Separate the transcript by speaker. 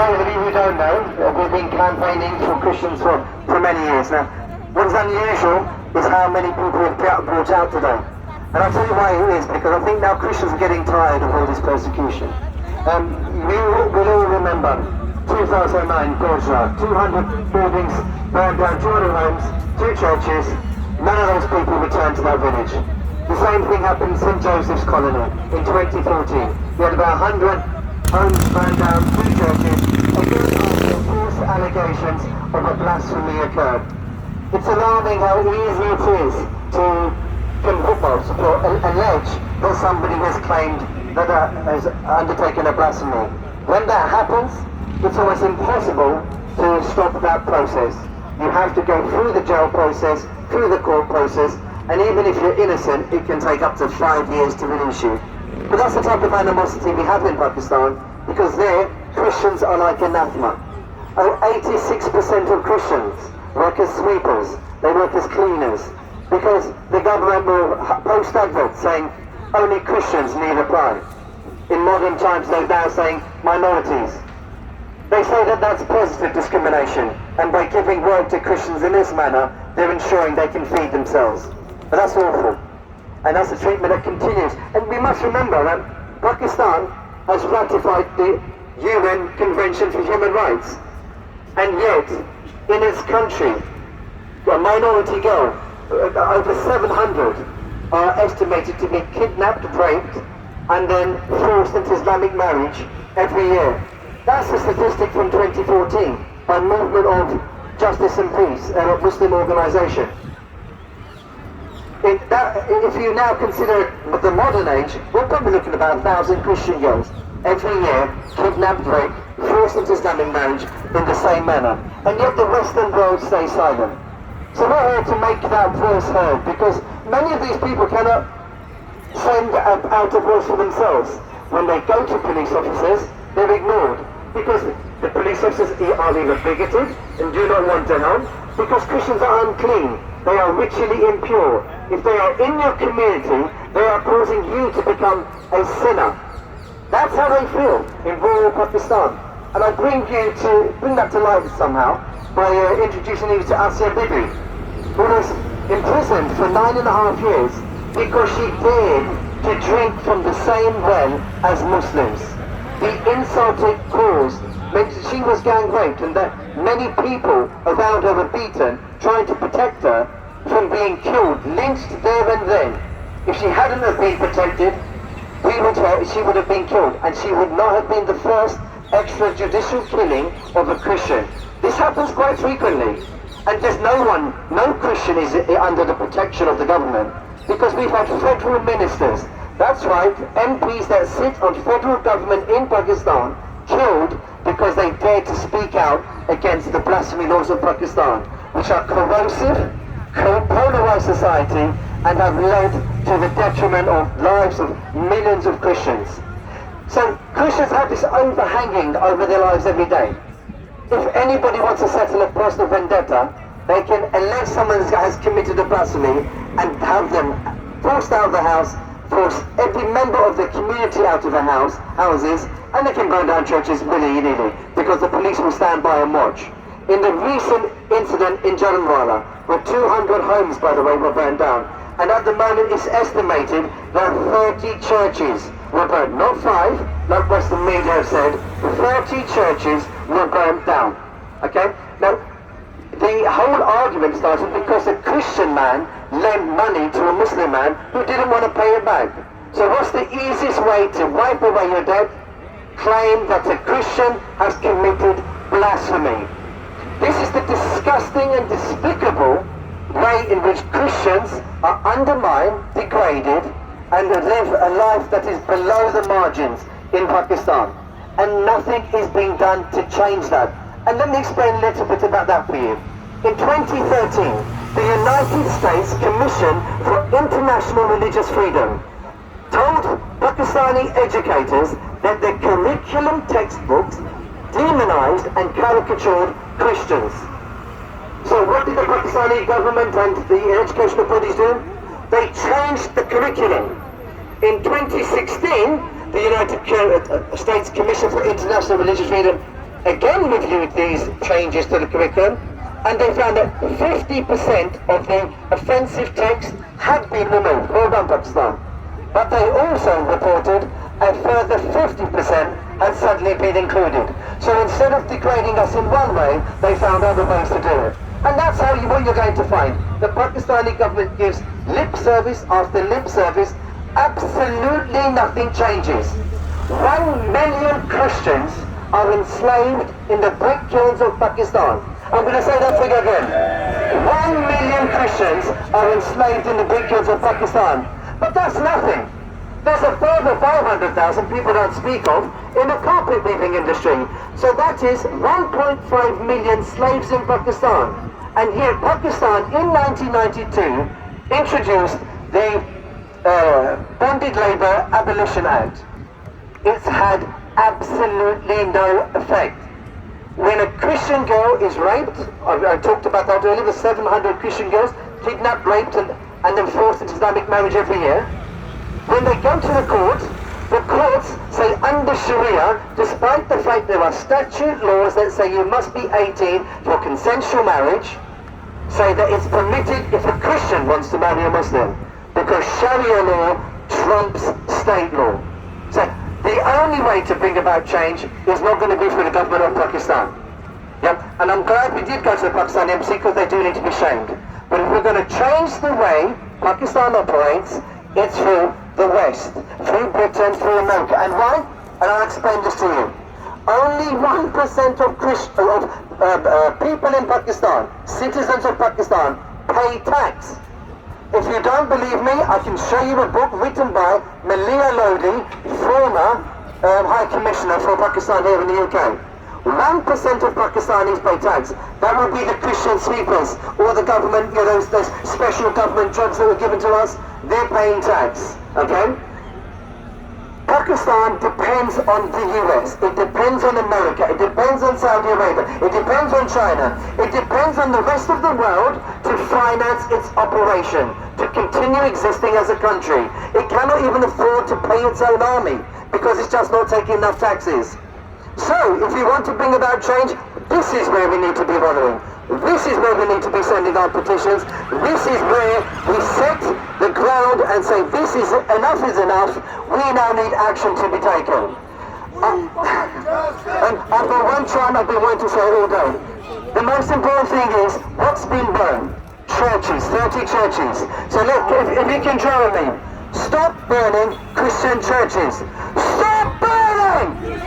Speaker 1: those of you who don't know, we've been campaigning for Christians for many years now. What's unusual is how many people have brought out today. And I'll tell you why it is, because I think now Christians are getting tired of all this persecution. We'll all remember 2009, Chowdhry, 200 buildings burned down, 200 homes, 2 churches. None of those people returned to that village. The same thing happened in St. Joseph's Colony in 2014. We had about 100 homes burned down, 2 churches, again after false allegations of a blasphemy occurred. It's alarming how easy it is to allege that somebody has claimed that has undertaken a blasphemy. When that happens, it's almost impossible to stop that process. You have to go through the jail process, through the court process, and even if you're innocent, it can take up to 5 years to release you. But that's the type of animosity we have in Pakistan, because there, Christians are like anathema. 86% of Christians work as sweepers, they work as cleaners, because the government will post adverts saying only Christians need apply. In modern times they're now saying minorities. They say that that's positive discrimination, and by giving work to Christians in this manner, they're ensuring they can feed themselves. But that's awful. And that's the treatment that continues. And we must remember that Pakistan has ratified the UN Convention for Human Rights. And yet, in its country, a minority girl, over 700 are estimated to be kidnapped, raped, and then forced into Islamic marriage every year. That's a statistic from 2014 by Movement of Justice and Peace, a Muslim organisation. If you now consider the modern age, we're probably looking at about 1,000 Christian girls every year, kidnapped, raped, forced into Islamic marriage in the same manner. And yet the Western world stays silent. So we're here to make that voice heard, because many of these people cannot send out a voice for themselves. When they go to police officers, they're ignored, because the police officers are either bigoted and do not want to help, because Christians are unclean, they are ritually impure. If they are in your community, they are causing you to become a sinner. That's how they feel in rural Pakistan. And I bring that to light somehow by introducing you to Asya Bibi, who was imprisoned for 9.5 years because she dared to drink from the same well as Muslims. The insult it caused meant that she was gang raped, and that many people around her were beaten, trying to protect her from being killed, lynched there and then. If she hadn't have been protected, she would have been killed, and she would not have been the first extrajudicial killing of a Christian. This happens quite frequently, and there's no Christian is under the protection of the government, because we've had federal ministers, that's right, MPs that sit on federal government in Pakistan, killed because they dared to speak out against the blasphemy laws of Pakistan, which are corrosive, polarized society, and have led to the detriment of lives of millions of Christians. So Christians have this overhanging over their lives every day. If anybody wants to settle a personal vendetta, they can elect someone who has committed a blasphemy and have them forced out of the house, force every member of the community out of the houses, and they can burn down churches willy-nilly, because the police will stand by and watch. In the recent incident in Jaranwala, where 200 homes, by the way, were burned down, and at the moment it's estimated that 30 churches were burned, not 5, like Western media have said, 30 churches were burned down. Okay? Now, the whole argument started because a Christian man lent money to a Muslim man who didn't want to pay it back. So what's the easiest way to wipe away your debt? Claim that a Christian has committed blasphemy. This is the disgusting and despicable way in which Christians are undermined, degraded, and live a life that is below the margins in Pakistan. And nothing is being done to change that. And let me explain a little bit about that for you. In 2013, the United States Commission for International Religious Freedom told Pakistani educators that their curriculum textbooks demonized and caricatured Christians. So what did the Pakistani government and the educational bodies do? They changed the curriculum. In 2016, the United States Commission for International Religious Freedom again reviewed these changes to the curriculum, and they found that 50% of the offensive text had been removed. Well done, Pakistan. But they also reported a further 50% had suddenly been included. So instead of degrading us in one way, they found other ways to do it. And that's what you're going to find. The Pakistani government gives lip service after lip service. Absolutely nothing changes. 1 million Christians are enslaved in the brick kilns of Pakistan. I'm going to say that figure again. 1 million Christians are enslaved in the brick kilns of Pakistan. But that's nothing. There's a further 500,000 people don't speak of in the carpet weaving industry. So that is 1.5 million slaves in Pakistan. And yet Pakistan in 1992 introduced the Bonded Labour Abolition Act. It's had absolutely no effect. When a Christian girl is raped, I talked about that earlier, the 700 Christian girls kidnapped, raped and then forced into Islamic marriage every year. When they go to the courts say under Sharia, despite the fact there are statute laws that say you must be 18 for consensual marriage, say that it's permitted if a Christian wants to marry a Muslim, because Sharia law trumps state law. So the only way to bring about change is not going to be through the government of Pakistan. Yep. And I'm glad we did go to the Pakistan embassy, because they do need to be shamed. But if we're going to change the way Pakistan operates, it's through the West, through Britain, through America. And why? And I'll explain this to you. Only 1% of people in Pakistan, citizens of Pakistan, pay tax. If you don't believe me, I can show you a book written by Malia Lodi, former High Commissioner for Pakistan here in the UK. 1% of Pakistanis pay tax. That would be the Christian sweepers, or the government, those special government jobs that were given to us. They're paying tax, okay? Pakistan depends on the US, it depends on America, it depends on Saudi Arabia, it depends on China, it depends on the rest of the world to finance its operation, to continue existing as a country. It cannot even afford to pay its own army, because it's just not taking enough taxes. So, if you want to bring about change, this is where we need to be bothering. This is where we need to be sending our petitions. This is where we set the ground and say, this is enough is enough. We now need action to be taken. And I've got one chant I've been wanting to say all day. The most important thing is, what's been burned? Churches, 30 churches. So look, if you can join me, stop burning Christian churches. Stop burning!